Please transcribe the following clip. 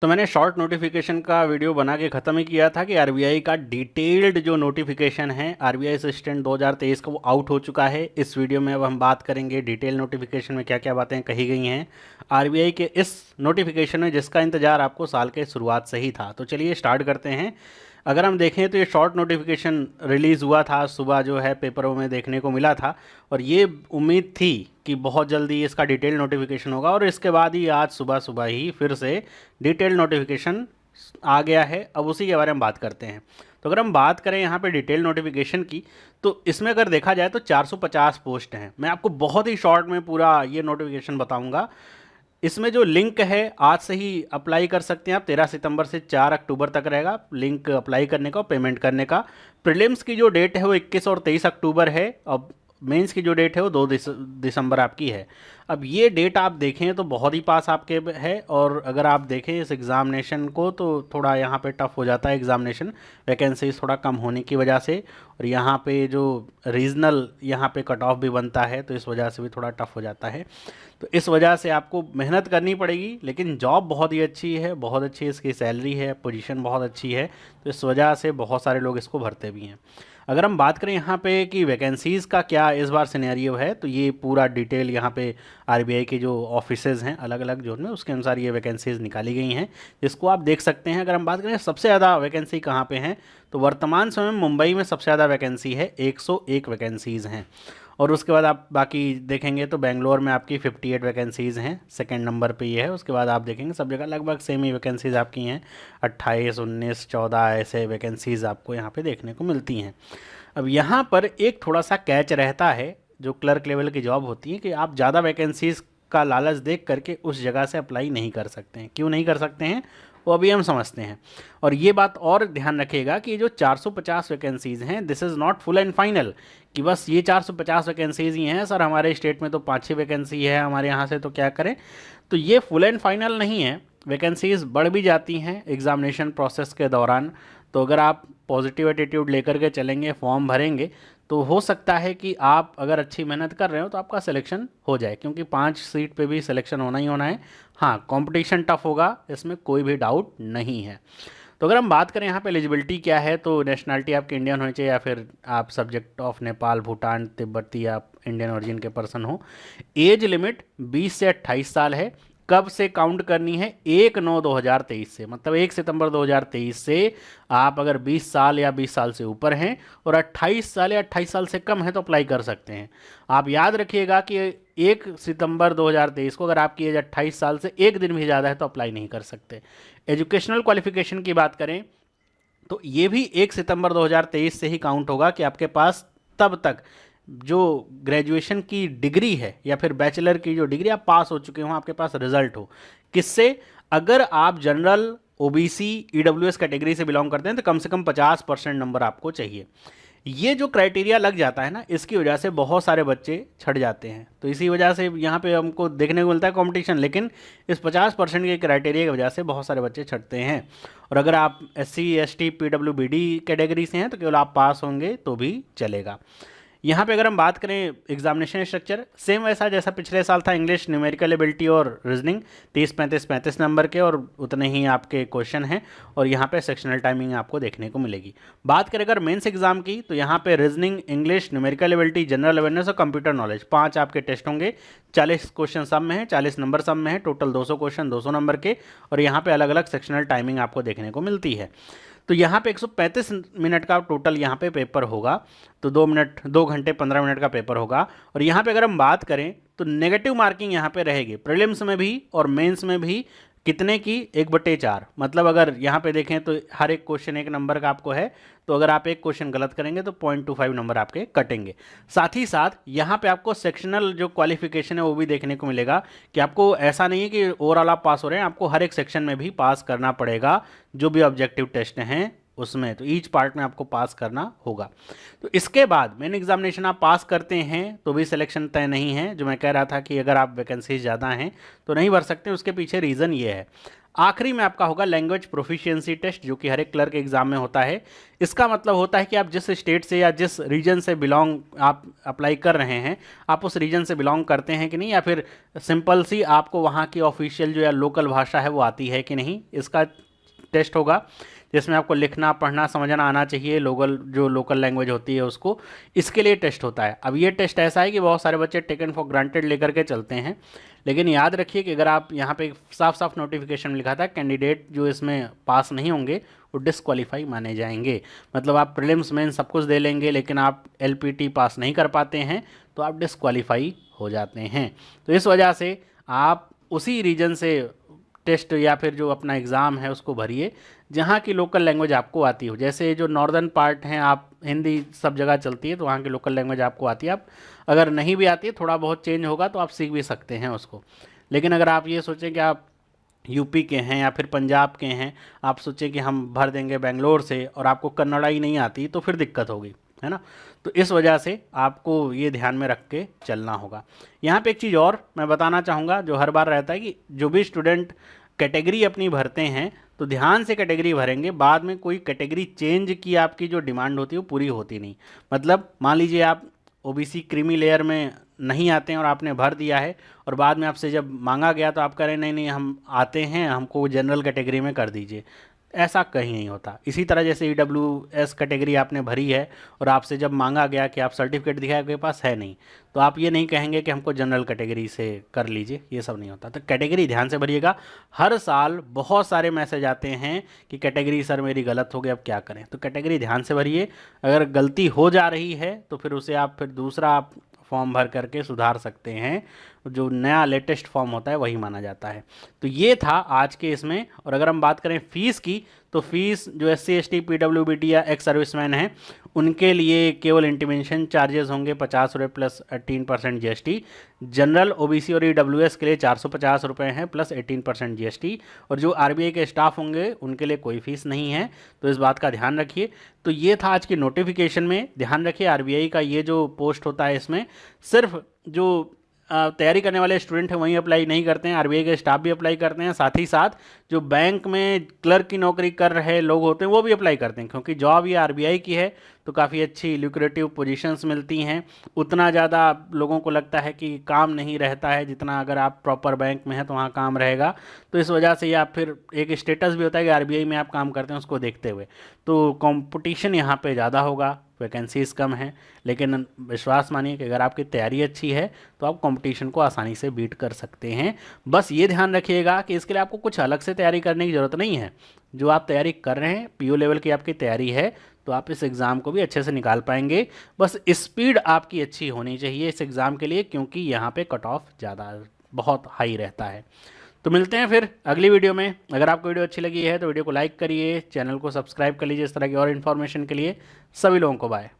तो मैंने short notification का वीडियो बना के ख़त्म ही किया था कि आरबीआई का डिटेल्ड जो नोटिफिकेशन है आरबीआई असिस्टेंट 2023 का वो आउट हो चुका है। इस वीडियो में अब हम बात करेंगे डिटेल नोटिफिकेशन में क्या क्या बातें कही गई हैं आरबीआई के इस नोटिफिकेशन में, जिसका इंतजार आपको साल के शुरुआत से ही था। तो चलिए स्टार्ट करते हैं। अगर हम देखें तो ये शॉर्ट नोटिफिकेशन रिलीज़ हुआ था, सुबह जो है पेपरों में देखने को मिला था और ये उम्मीद थी कि बहुत जल्दी इसका डिटेल नोटिफिकेशन होगा और इसके बाद ही आज सुबह सुबह ही फिर से डिटेल नोटिफिकेशन आ गया है। अब उसी के बारे में बात करते हैं। तो अगर हम बात करें यहाँ पे डिटेल नोटिफिकेशन की, तो इसमें अगर देखा जाए तो 450 पोस्ट हैं। मैं आपको बहुत ही शॉर्ट में पूरा ये नोटिफिकेशन बताऊंगा। इसमें जो लिंक है आज से ही अप्लाई कर सकते हैं आप। 13 सितंबर से 4 अक्टूबर तक रहेगा लिंक अप्लाई करने का और पेमेंट करने का। प्रीलिम्स की जो डेट है वो 21 और 23 अक्टूबर है। अब मेंस की जो डेट है वो 2 दिसंबर आपकी है। अब ये डेट आप देखें तो बहुत ही पास आपके है, और अगर आप देखें इस एग्ज़ामिनेशन को तो थोड़ा यहाँ पे टफ हो जाता है एग्ज़ामिनेशन, वैकेंसीज थोड़ा कम होने की वजह से। और यहाँ पे जो रीजनल यहाँ पे कट ऑफ भी बनता है तो इस वजह से भी थोड़ा टफ हो जाता है। तो इस वजह से आपको मेहनत करनी पड़ेगी, लेकिन जॉब बहुत ही अच्छी है, बहुत अच्छी इसकी सैलरी है, पोजीशन बहुत अच्छी है। तो इस वजह से बहुत सारे लोग इसको भरते भी हैं। अगर हम बात करें यहाँ पे कि वैकेंसीज़ का क्या इस बार सिनेरियो है, तो ये पूरा डिटेल यहाँ पे आरबीआई के जो ऑफिसेज़ हैं अलग अलग जोन में उसके अनुसार ये वैकेंसीज़ निकाली गई हैं, जिसको आप देख सकते हैं। अगर हम बात करें सबसे ज़्यादा वैकेंसी कहाँ पे हैं, तो वर्तमान समय में मुंबई में सबसे ज़्यादा वैकेंसी है, 101 वैकेंसीज़ हैं। और उसके बाद आप बाकी देखेंगे तो बेंगलोर में आपकी 58 वैकेंसीज़ हैं, सेकंड नंबर पे ये है। उसके बाद आप देखेंगे सब जगह लगभग सेम ही वैकेंसीज़ आपकी हैं, 28, 19, 14 ऐसे वैकेंसीज़ आपको यहाँ पे देखने को मिलती हैं। अब यहाँ पर एक थोड़ा सा कैच रहता है, जो क्लर्क लेवल की जॉब होती है, कि आप ज़्यादा वैकेंसीज़ का लालच देख करके उस जगह से अप्लाई नहीं कर सकते हैं। क्यों नहीं कर सकते हैं वो अभी हम समझते हैं। और ये बात और ध्यान रखिएगा कि जो 450 वैकेंसीज़ हैं this is not full and final, कि बस ये 450 वैकेंसीज़ ही हैं सर, हमारे स्टेट में तो 5-6 वैकेंसी है हमारे यहाँ से, तो क्या करें। तो ये फुल एंड फाइनल नहीं है, वैकेंसीज़ बढ़ भी जाती हैं एग्ज़ामिनेशन प्रोसेस के दौरान। तो अगर आप पॉजिटिव एटीट्यूड लेकर के चलेंगे, फॉर्म भरेंगे, तो हो सकता है कि आप अगर अच्छी मेहनत कर रहे हो तो आपका सिलेक्शन हो जाए, क्योंकि 5 सीट पे भी सिलेक्शन होना ही होना है। हाँ, कंपटीशन टफ होगा, इसमें कोई भी डाउट नहीं है। तो अगर हम बात करें यहाँ पे एलिजिबिलिटी क्या है, तो नेशनलिटी आपकी इंडियन होनी चाहिए या फिर आप सब्जेक्ट ऑफ नेपाल, भूटान, तिब्बती, आप इंडियन ओरिजिन के पर्सन हो। एज लिमिट 20 से 28 साल है। कब से काउंट करनी है? 1/9/2023 से, मतलब 1 सितंबर 2023 से आप अगर 20 साल या 20 साल से ऊपर हैं और 28 साल या 28 साल से कम है तो अप्लाई कर सकते हैं। आप याद रखिएगा कि 1 सितंबर 2023 को अगर आपकी एज 28 साल से एक दिन भी ज़्यादा है तो अप्लाई नहीं कर सकते। एजुकेशनल क्वालिफिकेशन की बात करें तो ये भी 1 सितंबर 2023 से ही काउंट होगा कि आपके पास तब तक जो ग्रेजुएशन की डिग्री है या फिर बैचलर की जो डिग्री आप पास हो चुके हो, आपके पास रिजल्ट हो। किससे? अगर आप जनरल, ओबीसी, ईडब्ल्यूएस कैटेगरी से बिलोंग करते हैं तो कम से कम 50% नंबर आपको चाहिए। ये जो क्राइटेरिया लग जाता है ना, इसकी वजह से बहुत सारे बच्चे छट जाते हैं। तो इसी वजह से यहाँ पे हमको देखने को मिलता है कंपटीशन, लेकिन इस 50% के क्राइटेरिया की वजह से बहुत सारे बच्चे छटते हैं। और अगर आप एससी, एसटी, पीडब्ल्यूबीडी कैटेगरी से हैं तो केवल आप पास होंगे तो भी चलेगा। यहाँ पे अगर हम बात करें एग्जामिनेशन स्ट्रक्चर, सेम वैसा जैसा पिछले साल था। इंग्लिश, न्यूमेरिकल एबिलिटी और रीजनिंग 30-35 नंबर के, और उतने ही आपके क्वेश्चन हैं। और यहाँ पे सेक्शनल टाइमिंग आपको देखने को मिलेगी। बात करें अगर मेंस एग्जाम की, तो यहाँ पे reasoning, English, numerical ability, general awareness और कंप्यूटर नॉलेज 5 आपके टेस्ट होंगे। 40 क्वेश्चन सब में है, 40 नंबर सब में है, टोटल 200 क्वेश्चन 200 नंबर के। और यहाँ पे अलग अलग सेक्शनल टाइमिंग आपको देखने को मिलती है। तो यहाँ पे 135 मिनट का टोटल यहाँ पे पेपर होगा। तो 2 घंटे 15 मिनट का पेपर होगा। और यहाँ पे अगर हम बात करें तो नेगेटिव मार्किंग यहाँ पे रहेगी, प्रीलिम्स में भी और मेंस में भी। कितने की? 1/4। मतलब अगर यहाँ पे देखें तो हर एक क्वेश्चन 1 नंबर का आपको है, तो अगर आप एक क्वेश्चन गलत करेंगे तो 0.25 नंबर आपके कटेंगे। साथ ही साथ यहाँ पे आपको सेक्शनल जो क्वालिफिकेशन है वो भी देखने को मिलेगा, कि आपको ऐसा नहीं है कि ओवरऑल आप पास हो रहे हैं, आपको हर एक सेक्शन में भी पास करना पड़ेगा। जो भी ऑब्जेक्टिव टेस्ट हैं उसमें, तो ईच पार्ट में आपको पास करना होगा। तो इसके बाद मेन एग्जामिनेशन आप पास करते हैं तो भी सिलेक्शन तय नहीं है। जो मैं कह रहा था कि अगर आप वैकेंसी ज़्यादा हैं तो नहीं भर सकते, उसके पीछे रीज़न ये है। आखिरी में आपका होगा लैंग्वेज प्रोफिशिएंसी टेस्ट, जो कि हर एक क्लर्क एग्जाम में होता है। इसका मतलब होता है कि आप जिस स्टेट से या जिस रीजन से बिलोंग आप अप्लाई कर रहे हैं, आप उस रीजन से बिलोंग करते हैं कि नहीं, या फिर सिंपल सी आपको वहाँ की ऑफिशियल जो या लोकल भाषा है वो आती है कि नहीं, इसका टेस्ट होगा। जिसमें आपको लिखना पढ़ना समझना आना चाहिए, लोकल लैंग्वेज होती है उसको, इसके लिए टेस्ट होता है। अब ये टेस्ट ऐसा है कि बहुत सारे बच्चे टेकन फॉर ग्रांटेड लेकर के चलते हैं, लेकिन याद रखिए कि अगर आप यहाँ पे साफ साफ नोटिफिकेशन में लिखा था कैंडिडेट जो इसमें पास नहीं होंगे वो डिसक्वालीफाई माने जाएंगे। मतलब आप प्रीलिम्स मेन सब कुछ दे लेंगे, लेकिन आप एलपीटी पास नहीं कर पाते हैं तो आप डिसक्वालीफाई हो जाते हैं। तो इस वजह से आप उसी रीजन से टेस्ट या फिर जो अपना एग्ज़ाम है उसको भरिए जहाँ की लोकल लैंग्वेज आपको आती हो। जैसे जो नॉर्दर्न पार्ट हैं, आप हिंदी सब जगह चलती है तो वहाँ की लोकल लैंग्वेज आपको आती है। आप अगर नहीं भी आती है, थोड़ा बहुत चेंज होगा तो आप सीख भी सकते हैं उसको। लेकिन अगर आप ये सोचें कि आप यूपी के हैं या फिर पंजाब के हैं, आप सोचें कि हम भर देंगे बेंगलोर से और आपको कन्नड़ा ही नहीं आती, तो फिर दिक्कत होगी, है ना। तो इस वजह से आपको ये ध्यान में रख के चलना होगा। यहाँ पे एक चीज़ और मैं बताना चाहूँगा, जो हर बार रहता है कि जो भी स्टूडेंट कैटेगरी अपनी भरते हैं तो ध्यान से कैटेगरी भरेंगे, बाद में कोई कैटेगरी चेंज की आपकी जो डिमांड होती है वो पूरी होती नहीं। मतलब मान लीजिए आप ओबीसी क्रीमी लेयर में नहीं आते हैं और आपने भर दिया है, और बाद में आपसे जब मांगा गया तो आप कह रहे हैं नहीं नहीं हम आते हैं, हमको जनरल कैटेगरी में कर दीजिए। ऐसा कहीं नहीं होता। इसी तरह जैसे ईडब्ल्यूएस कैटेगरी आपने भरी है और आपसे जब मांगा गया कि आप सर्टिफिकेट दिखाए, आपके पास है नहीं, तो आप ये नहीं कहेंगे कि हमको जनरल कैटेगरी से कर लीजिए, ये सब नहीं होता। तो कैटेगरी ध्यान से भरिएगा। हर साल बहुत सारे मैसेज आते हैं कि कैटेगरी सर मेरी गलत हो गई, अब क्या करें। तो कैटेगरी ध्यान से भरिए। अगर गलती हो जा रही है तो फिर उसे आप फिर दूसरा आप फॉर्म भर करके सुधार सकते हैं। जो नया लेटेस्ट फॉर्म होता है वही माना जाता है। तो ये था आज के इसमें। और अगर हम बात करें फ़ीस की, तो फीस जो एससी एसटी पीडब्ल्यूबीडी या एक्स सर्विसमैन हैं उनके लिए केवल इंटीमेशन चार्जेस होंगे 50 रुपये प्लस 18% जीएसटी। जनरल ओबीसी और ईडब्ल्यूएस के लिए 450 रुपये हैं प्लस 18% जीएसटी। और जो आरबीआई के स्टाफ होंगे उनके लिए कोई फीस नहीं है, तो इस बात का ध्यान रखिए। तो ये था आज की नोटिफिकेशन में। ध्यान रखिए आरबीआई का ये जो पोस्ट होता है इसमें सिर्फ जो तैयारी करने वाले स्टूडेंट हैं वहीं अप्लाई नहीं करते हैं, आरबीआई के स्टाफ भी अप्लाई करते हैं। साथ ही साथ जो बैंक में क्लर्क की नौकरी कर रहे लोग होते हैं वो भी अप्लाई करते हैं, क्योंकि जॉब ये आरबीआई की है तो काफ़ी अच्छी ल्यूक्रेटिव पोजीशंस मिलती हैं। उतना ज़्यादा लोगों को लगता है कि काम नहीं रहता है जितना अगर आप प्रॉपर बैंक में हैं तो वहाँ काम रहेगा। तो इस वजह से या फिर एक स्टेटस भी होता है कि आरबीआई में आप काम करते हैं, उसको देखते हुए तो कंपटीशन यहाँ पे ज़्यादा होगा, वैकेंसीज कम हैं। लेकिन विश्वास मानिए कि अगर आपकी तैयारी अच्छी है तो आप कंपटीशन को आसानी से बीट कर सकते हैं। बस ये ध्यान रखिएगा कि इसके लिए आपको कुछ अलग से तैयारी करने की ज़रूरत नहीं है। जो आप तैयारी कर रहे हैं, पीओ लेवल की आपकी तैयारी है, तो आप इस एग्ज़ाम को भी अच्छे से निकाल पाएंगे। बस स्पीड आपकी अच्छी होनी चाहिए इस एग्ज़ाम के लिए, क्योंकि यहाँ पे कट ऑफ ज़्यादा बहुत हाई रहता है। तो मिलते हैं फिर अगली वीडियो में। अगर आपको वीडियो अच्छी लगी है तो वीडियो को लाइक करिए, चैनल को सब्सक्राइब कर लीजिए इस तरह की और इन्फॉर्मेशन के लिए। सभी लोगों को बाय।